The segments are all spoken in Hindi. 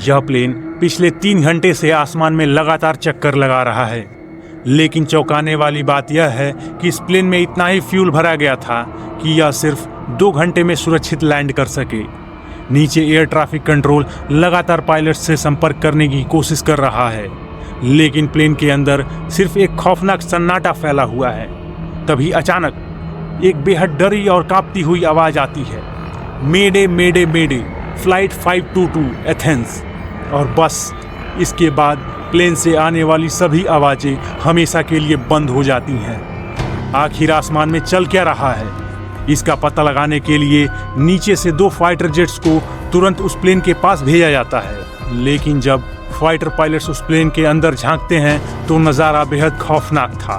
यह प्लेन पिछले 3 घंटे से आसमान में लगातार चक्कर लगा रहा है। लेकिन चौंकाने वाली बात यह है कि इस प्लेन में इतना ही फ्यूल भरा गया था कि यह सिर्फ 2 घंटे में सुरक्षित लैंड कर सके। नीचे एयर ट्रैफिक कंट्रोल लगातार पायलट से संपर्क करने की कोशिश कर रहा है, लेकिन प्लेन के अंदर सिर्फ एक खौफनाक सन्नाटा फैला हुआ है। तभी अचानक एक बेहद डरी और कांपती हुई आवाज आती है, मेडे मेडे मेडे, फ्लाइट 522 एथेंस। और बस इसके बाद प्लेन से आने वाली सभी आवाजें हमेशा के लिए बंद हो जाती हैं। आखिर आसमान में चल क्या रहा है, इसका पता लगाने के लिए नीचे से 2 फाइटर जेट्स को तुरंत उस प्लेन के पास भेजा जाता है। लेकिन जब फाइटर पायलट्स उस प्लेन के अंदर झांकते हैं तो नज़ारा बेहद खौफनाक था।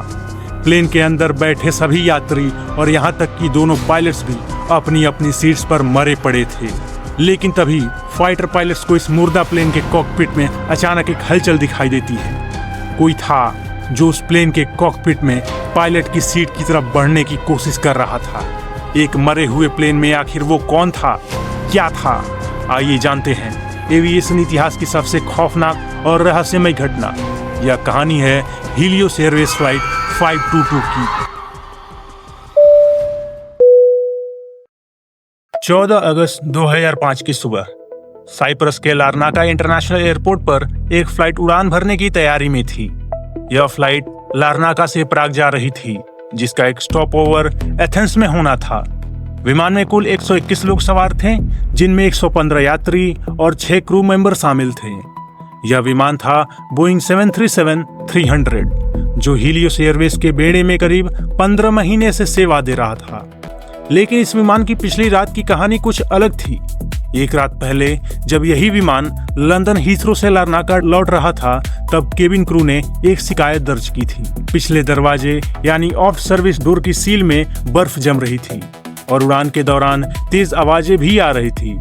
प्लेन के अंदर बैठे सभी यात्री और यहाँ तक कि दोनों पायलट्स भी अपनी अपनी सीट्स पर मरे पड़े थे। लेकिन तभी फाइटर पायलट्स को इस मुर्दा प्लेन के कॉकपिट में अचानक एक हलचल दिखाई देती है। कोई था जो उस प्लेन के कॉकपिट में पायलट की सीट की तरफ बढ़ने की कोशिश कर रहा था। एक मरे हुए प्लेन में आखिर वो कौन था, क्या था? आइए जानते हैं एविएशन इतिहास की सबसे खौफनाक और रहस्यमय घटना। यह कहानी है हीलियोस एयरवेज फ्लाइट 522 की। 14 अगस्त 2005 की सुबह साइप्रस के लारनाका इंटरनेशनल एयरपोर्ट पर एक फ्लाइट उड़ान भरने की तैयारी में थी। यह फ्लाइट लारनाका से प्राग जा रही थी, जिसका एक स्टॉप ओवर एथेंस में होना था। विमान में कुल 121 लोग सवार थे, जिनमें 115 यात्री और 6 क्रू मेंबर शामिल थे। यह विमान था बोइंग 737-300, जो हीलियोस एयरवेज के बेड़े में करीब 15 महीने से सेवा दे रहा था। लेकिन इस विमान की पिछली रात की कहानी कुछ अलग थी। एक रात पहले जब यही विमान लंदन हीथ्रो से लारनाका लौट रहा था, तब केबिन क्रू ने एक शिकायत दर्ज की थी। पिछले दरवाजे यानी ऑफ सर्विस डोर की सील में बर्फ जम रही थी और उड़ान के दौरान तेज आवाजें भी आ रही थी।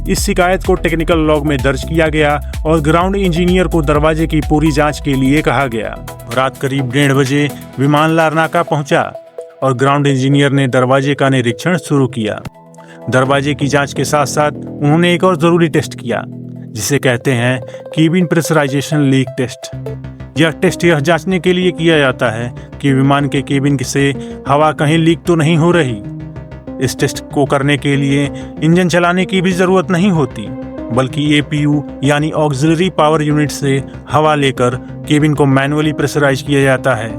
इस शिकायत को टेक्निकल लॉग में दर्ज किया गया और ग्राउंड इंजीनियर को दरवाजे की पूरी जांच के लिए कहा गया। रात करीब 1:30 बजे विमान लारनाका पहुंचा और ग्राउंड इंजीनियर ने दरवाजे का निरीक्षण शुरू किया। दरवाजे की जांच के साथ साथ उन्होंने एक और जरूरी टेस्ट किया, जिसे कहते हैं केबिन प्रेशराइजेशन लीक टेस्ट। यह टेस्ट यह जांचने के लिए किया जाता है कि विमान के केबिन से हवा कहीं लीक तो नहीं हो रही। इस टेस्ट को करने के लिए इंजन चलाने की भी जरूरत नहीं होती, बल्कि एपीयू यानी ऑक्सिलरी पावर यूनिट से हवा लेकर केबिन को मैनुअली प्रेशराइज किया जाता है।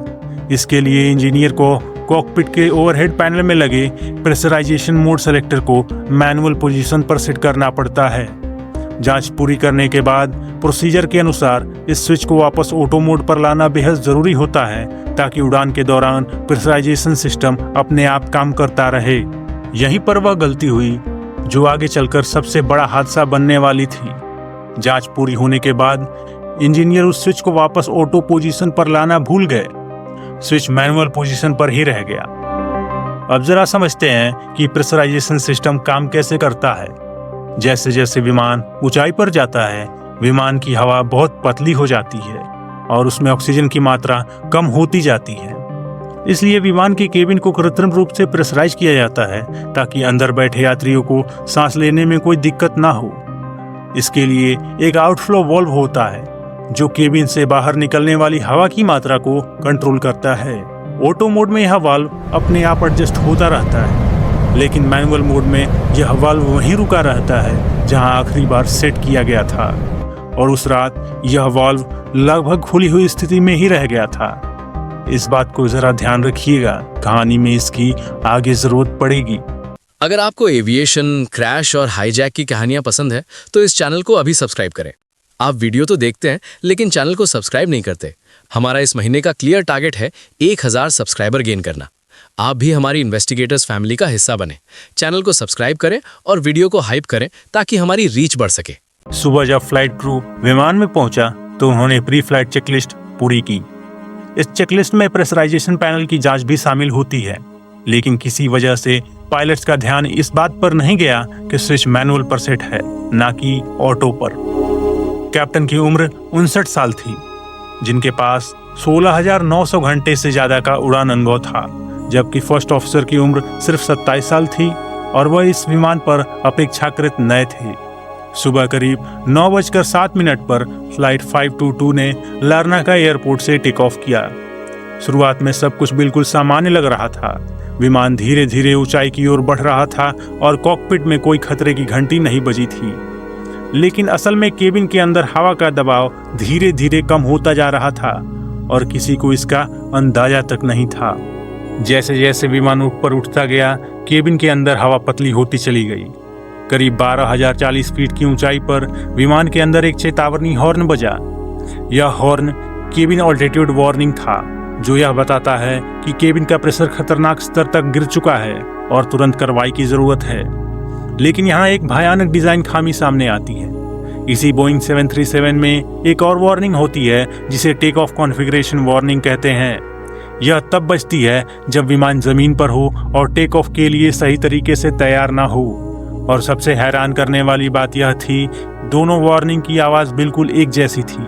इसके लिए इंजीनियर को कॉकपिट के ओवरहेड पैनल में लगे प्रेशराइजेशन मोड सेलेक्टर को मैनुअल पोजीशन पर सेट करना पड़ता है। जांच पूरी करने के बाद प्रोसीजर के अनुसार इस स्विच को वापस ऑटो मोड पर लाना बेहद जरूरी होता है, ताकि उड़ान के दौरान प्रेशराइजेशन सिस्टम अपने आप काम करता रहे। यहीं पर वह गलती हुई जो आगे चलकर सबसे बड़ा हादसा बनने वाली थी। जांच पूरी होने के बाद इंजीनियर उस स्विच को वापस ऑटो पोजीशन पर लाना भूल गए। स्विच मैनुअल पोजीशन पर ही रह गया। अब जरा समझते हैं कि प्रेशराइजेशन सिस्टम काम कैसे करता है। जैसे जैसे विमान ऊंचाई पर जाता है, विमान की हवा बहुत पतली हो जाती है और उसमें ऑक्सीजन की मात्रा कम होती जाती है। इसलिए विमान के केबिन को कृत्रिम रूप से प्रेशराइज किया जाता है, ताकि अंदर बैठे यात्रियों को सांस लेने में कोई दिक्कत ना हो। इसके लिए एक आउटफ्लो वाल्व होता है, जो केबिन से बाहर निकलने वाली हवा की मात्रा को कंट्रोल करता है। ऑटो मोड में यह वाल्व अपने आप एडजस्ट होता रहता है, लेकिन मैनुअल मोड में यह वाल्व वहीं रुका रहता है जहां आखिरी बार सेट किया गया था। और उस रात यह वाल्व लगभग खुली हुई स्थिति में ही रह गया था। इस बात को जरा ध्यान रखिएगा, कहानी में इसकी आगे जरूरत पड़ेगी। अगर आपको एविएशन, क्रैश और हाईजैक की कहानियां पसंद है तो इस चैनल को अभी सब्सक्राइब करें। आप वीडियो तो देखते हैं लेकिन चैनल को सब्सक्राइब नहीं करते। हमारा इस महीने का क्लियर टारगेट है 1000 सब्सक्राइबर गेन करना। आप भी हमारी इन्वेस्टिगेटर्स फैमिली का हिस्सा बने। चैनल को सब्सक्राइब करें और वीडियो को हाइप करें ताकि हमारी रीच बढ़ सके। सुबह जब फ्लाइट क्रू विमान में पहुंचा तो उन्होंने प्री फ्लाइट चेकलिस्ट पूरी की। इस चेकलिस्ट में प्रेशराइजेशन पैनल की जांच भी शामिल होती है, लेकिन किसी वजह से पायलट्स का ध्यान इस बात पर नहीं गया कि स्विच मैनुअल पर सेट है, ना कि ऑटो पर। कैप्टन की उम्र 59 साल थी, जिनके पास 16,900 घंटे से ज्यादा का उड़ान अनुभव था, जबकि फर्स्ट ऑफिसर की उम्र सिर्फ 27 साल थी और वह इस विमान पर अपेक्षाकृत नए थे। सुबह करीब 9:07 पर फ्लाइट 522 ने लार्नाका एयरपोर्ट से टेक ऑफ किया। शुरुआत में सब कुछ बिल्कुल सामान्य लग रहा था। विमान धीरे धीरे ऊंचाई की ओर बढ़ रहा था और कॉकपिट में कोई खतरे की घंटी नहीं बजी थी। लेकिन असल में केबिन के अंदर हवा का दबाव धीरे धीरे कम होता जा रहा था और किसी को इसका अंदाजा तक नहीं था। जैसे जैसे विमान ऊपर उठता गया, केबिन के अंदर हवा पतली होती चली गई। करीब 12,040 फीट की ऊंचाई पर विमान के अंदर एक चेतावनी हॉर्न बजा। यह हॉर्न केबिन ऑल्टीट्यूड वार्निंग था, जो यह बताता है कि केबिन का प्रेशर खतरनाक स्तर तक गिर चुका है और तुरंत कार्रवाई की जरूरत है। लेकिन यहाँ एक भयानक डिजाइन खामी सामने आती है। इसी बोइंग 737 में एक और वार्निंग होती है जिसे टेक ऑफ कॉन्फ़िगरेशन वार्निंग कहते हैं। यह तब बजती है जब विमान जमीन पर हो और टेक ऑफ के लिए सही तरीके से तैयार ना हो। और सबसे हैरान करने वाली बात यह थी, दोनों वार्निंग की आवाज़ बिल्कुल एक जैसी थी।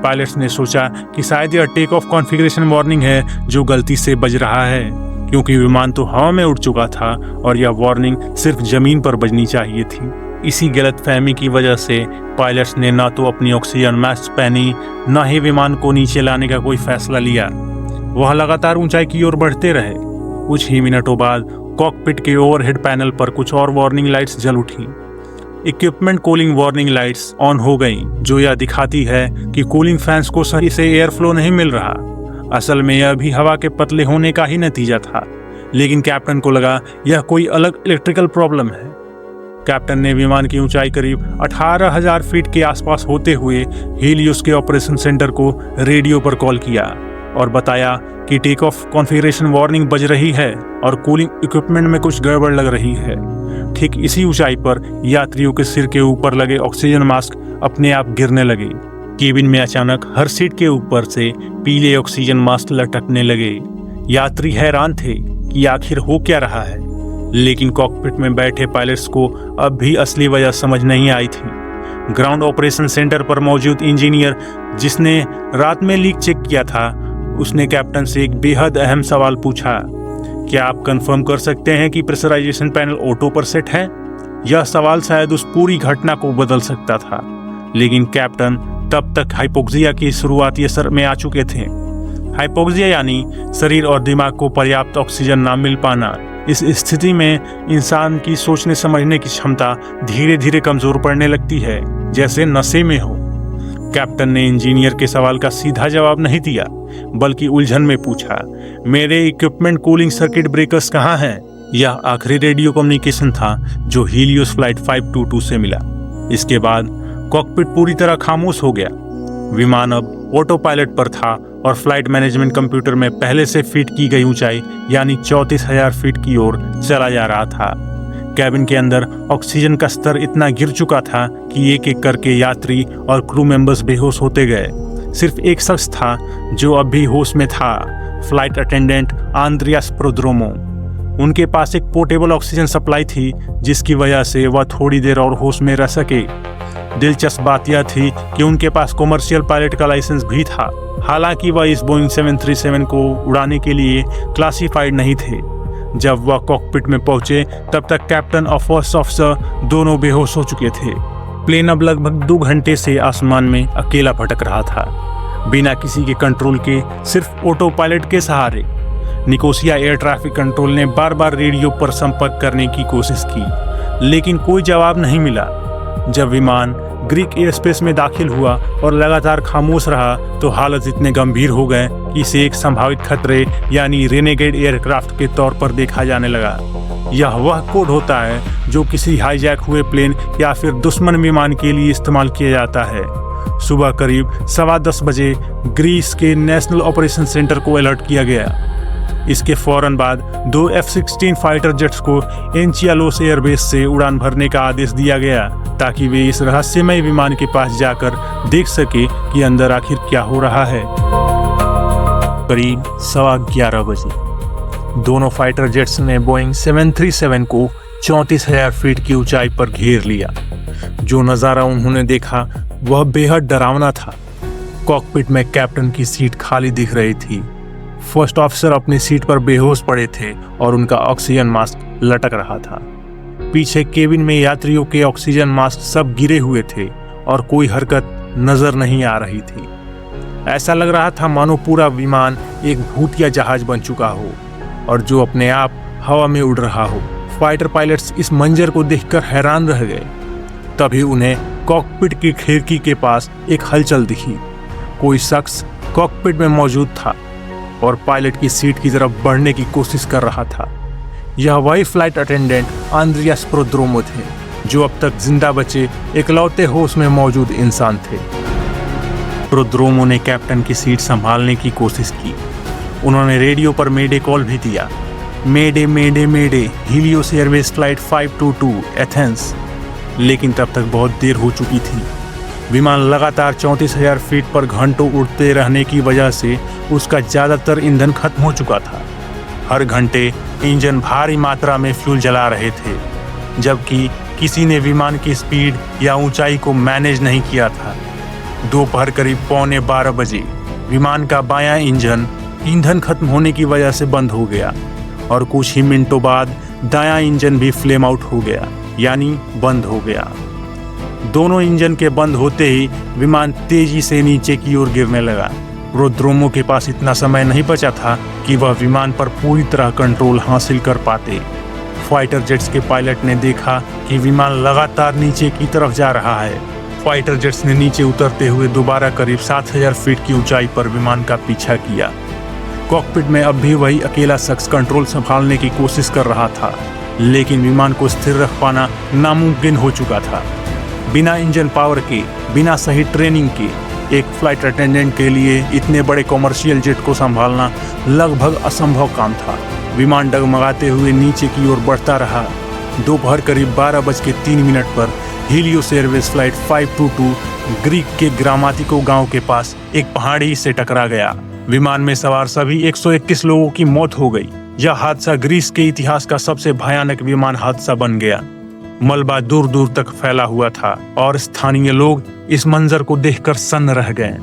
पायलट्स ने सोचा कि शायद यह टेक ऑफ कॉन्फ़िगरेशन वार्निंग है जो गलती से बज रहा है, क्योंकि विमान तो हवा में उड़ चुका था और यह वार्निंग सिर्फ जमीन पर बजनी चाहिए थी। इसी गलतफहमी की वजह से पायलट्स ने न तो अपनी ऑक्सीजन मास्क पहनी, न ही विमान को नीचे लाने का कोई फैसला लिया। वह लगातार ऊंचाई की ओर बढ़ते रहे। कुछ ही मिनटों बाद कॉकपिट के ओवरहेड पैनल पर कुछ और वार्निंग लाइट्स जल उठी। Equipment cooling warning lights on हो गईं, जो यह दिखाती है कि कूलिंग फैंस को सही से एयर फ्लो नहीं मिल रहा। असल में यह भी हवा के पतले होने का ही नतीजा था, लेकिन कैप्टन को लगा यह कोई अलग इलेक्ट्रिकल प्रॉब्लम है। कैप्टन ने विमान की ऊंचाई करीब 18,000 फीट के आसपास होते हुए हीलियोस के ऑपरेशन सेंटर को रेडियो पर कॉल किया और बताया कि टेक ऑफ कॉन्फ़िगरेशन वार्निंग बज रही है और कूलिंग इक्विपमेंट में कुछ गड़बड़ लग रही है। ठीक इसी ऊंचाई पर यात्रियों के सिर के ऊपर लगे ऑक्सीजन मास्क अपने आप गिरने लगे। केबिन में अचानक हर सीट के ऊपर से पीले ऑक्सीजन मास्क लटकने लगे। यात्री हैरान थे कि आखिर हो क्या रहा है, लेकिन कॉकपिट में बैठे पायलट्स को अब भी असली वजह समझ नहीं आई थी। ग्राउंड ऑपरेशन सेंटर पर मौजूद इंजीनियर, जिसने रात में लीक चेक किया था, उसने कैप्टन से एक बेहद अहम सवाल पूछा। क्या आप कंफर्म कर सकते हैं कि प्रेशराइजेशन पैनल ऑटो पर सेट है? यह सवाल शायद उस पूरी घटना को बदल सकता था, लेकिन कैप्टन तब तक हाइपोक्सिया की शुरुआती असर में आ चुके थे। हाइपोक्सिया यानी शरीर और दिमाग को पर्याप्त ऑक्सीजन ना मिल पाना। इस स्थिति में इंसान की सोचने समझने की क्षमता धीरे धीरे कमजोर पड़ने लगती है, जैसे नशे में हो। कैप्टन ने इंजीनियर के सवाल का सीधा जवाब नहीं दिया, बल्कि उलझन में पूछा, मेरे इक्विपमेंट कूलिंग सर्किट ब्रेकर्स कहाँ हैं? यह आखिरी रेडियो कम्युनिकेशन था जो हीलियोस फ्लाइट 522 से मिला। इसके बाद कॉकपिट पूरी तरह खामोश हो गया। विमान अब ऑटो पायलट पर था और फ्लाइट मैनेजमेंट कंप्यूटर में पहले से फिट की गई ऊंचाई यानी 34,000 फीट की ओर चला जा रहा था। कैबिन के अंदर ऑक्सीजन का स्तर इतना गिर चुका था कि एक एक करके यात्री और क्रू मेंबर्स बेहोश होते गए। सिर्फ एक शख्स था जो अब भी होश में था, फ्लाइट अटेंडेंट आंद्रियास प्रोद्रोमो। उनके पास एक पोर्टेबल ऑक्सीजन सप्लाई थी, जिसकी वजह से वह थोड़ी देर और होश में रह सके। दिलचस्प बात यह थी कि उनके पास कॉमर्शियल पायलट का लाइसेंस भी था, हालांकि वह इस बोइंग 737 को उड़ाने के लिए क्लासिफाइड नहीं थे। जब वह कॉकपिट में पहुंचे तब तक कैप्टन और फर्स्ट ऑफिसर दोनों बेहोश हो चुके थे। प्लेन अब लगभग 2 घंटे से आसमान में अकेला भटक रहा था, बिना किसी के कंट्रोल के, सिर्फ ऑटो पायलट के सहारे। निकोसिया एयर ट्रैफिक कंट्रोल ने बार बार रेडियो पर संपर्क करने की कोशिश की, लेकिन कोई जवाब नहीं मिला। जब विमान ग्रीक एयर स्पेस में दाखिल हुआ और लगातार खामोश रहा तो हालत इतने गंभीर हो गए कि इसे एक संभावित खतरे यानी रेनेगेड एयरक्राफ्ट के तौर पर देखा जाने लगा। यह वह कोड होता है जो किसी हाईजैक हुए प्लेन या फिर दुश्मन विमान के लिए इस्तेमाल किया जाता है। सुबह करीब 10:15 बजे ग्रीस के नेशनल ऑपरेशन सेंटर को अलर्ट किया गया। इसके फौरन बाद 2 F-16 फाइटर जेट्स को एनचियालोस एयरबेस से उड़ान भरने का आदेश दिया गया, ताकि वे इस रहस्यमय विमान के पास जाकर देख सके कि अंदर आखिर क्या हो रहा है। करीब 11:15 बजे दोनों फाइटर जेट्स ने बोइंग 737 को 34,000 फीट की ऊंचाई पर घेर लिया। जो नज़ारा उन्होंने देखा वह बेहद डरावना था। कॉकपिट में कैप्टन की सीट खाली दिख रही थी। फर्स्ट ऑफिसर अपनी सीट पर बेहोश पड़े थे और उनका ऑक्सीजन मास्क लटक रहा था। पीछे केबिन में यात्रियों के ऑक्सीजन मास्क सब गिरे हुए थे और कोई हरकत नजर नहीं आ रही थी। ऐसा लग रहा था मानो पूरा विमान एक भूतिया जहाज बन चुका हो और जो अपने आप हवा में उड़ रहा हो। फाइटर पायलट्स इस मंजर को देखकर हैरान रह गए। तभी उन्हें कॉकपिट की खिड़की के पास एक हलचल दिखी। कोई शख्स कॉकपिट में मौजूद था और पायलट की सीट की तरफ बढ़ने की कोशिश कर रहा था। यह वही फ्लाइट अटेंडेंट आंद्रियास प्रोद्रोमो थे जो अब तक जिंदा बचे इकलौते होश में मौजूद इंसान थे। प्रोद्रोमो ने कैप्टन की सीट संभालने की कोशिश की। उन्होंने रेडियो पर मेडे कॉल भी दिया। मेडे मेडे मेडे, हीलियोस एयरवेज फ्लाइट 522 एथेंस। लेकिन तब तक बहुत देर हो चुकी थी। विमान लगातार 34,000 फीट पर घंटों उड़ते रहने की वजह से उसका ज़्यादातर ईंधन खत्म हो चुका था। हर घंटे इंजन भारी मात्रा में फ्यूल जला रहे थे, जबकि किसी ने विमान की स्पीड या ऊंचाई को मैनेज नहीं किया था। दोपहर करीब 11:15 बजे विमान का बायां इंजन ईंधन खत्म होने की वजह से बंद हो गया और कुछ ही मिनटों बाद दायां इंजन भी फ्लेम आउट हो गया, यानी बंद हो गया। दोनों इंजन के बंद होते ही विमान तेजी से नीचे की ओर गिरने लगा। प्रोद्रोमो के पास इतना समय नहीं बचा था कि वह विमान पर पूरी तरह कंट्रोल हासिल कर पाते। फाइटर जेट्स के पायलट ने देखा कि विमान लगातार नीचे की तरफ जा रहा है। फाइटर जेट्स ने नीचे उतरते हुए दोबारा करीब 7,000 फीट की ऊंचाई पर विमान का पीछा किया। कॉकपिट में अब भी वही अकेला शख्स कंट्रोल संभालने की कोशिश कर रहा था, लेकिन विमान को स्थिर रख पाना नामुमकिन हो चुका था। बिना इंजन पावर के, बिना सही ट्रेनिंग के एक फ्लाइट अटेंडेंट के लिए इतने बड़े कॉमर्शियल जेट को संभालना लगभग असंभव काम था। विमान डगमगाते हुए नीचे की ओर बढ़ता रहा। दोपहर करीब 12:03 पर हीलियोस एयरवेज फ्लाइट 522 ग्रीक के ग्रामातिको गांव के पास एक पहाड़ी से टकरा गया। विमान में सवार सभी 121 लोगों की मौत हो गई। यह हादसा ग्रीस के इतिहास का सबसे भयानक विमान हादसा बन गया। मलबा दूर दूर तक फैला हुआ था और स्थानीय लोग इस मंजर को देखकर सन्न रह गए।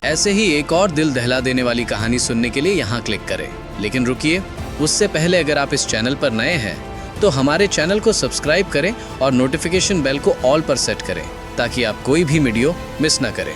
ऐसे ही एक और दिल दहला देने वाली कहानी सुनने के लिए यहाँ क्लिक करें। लेकिन रुकिए, उससे पहले अगर आप इस चैनल पर नए हैं तो हमारे चैनल को सब्सक्राइब करें और नोटिफिकेशन बेल को ऑल पर सेट करें ताकि आप कोई भी वीडियो मिस न करें।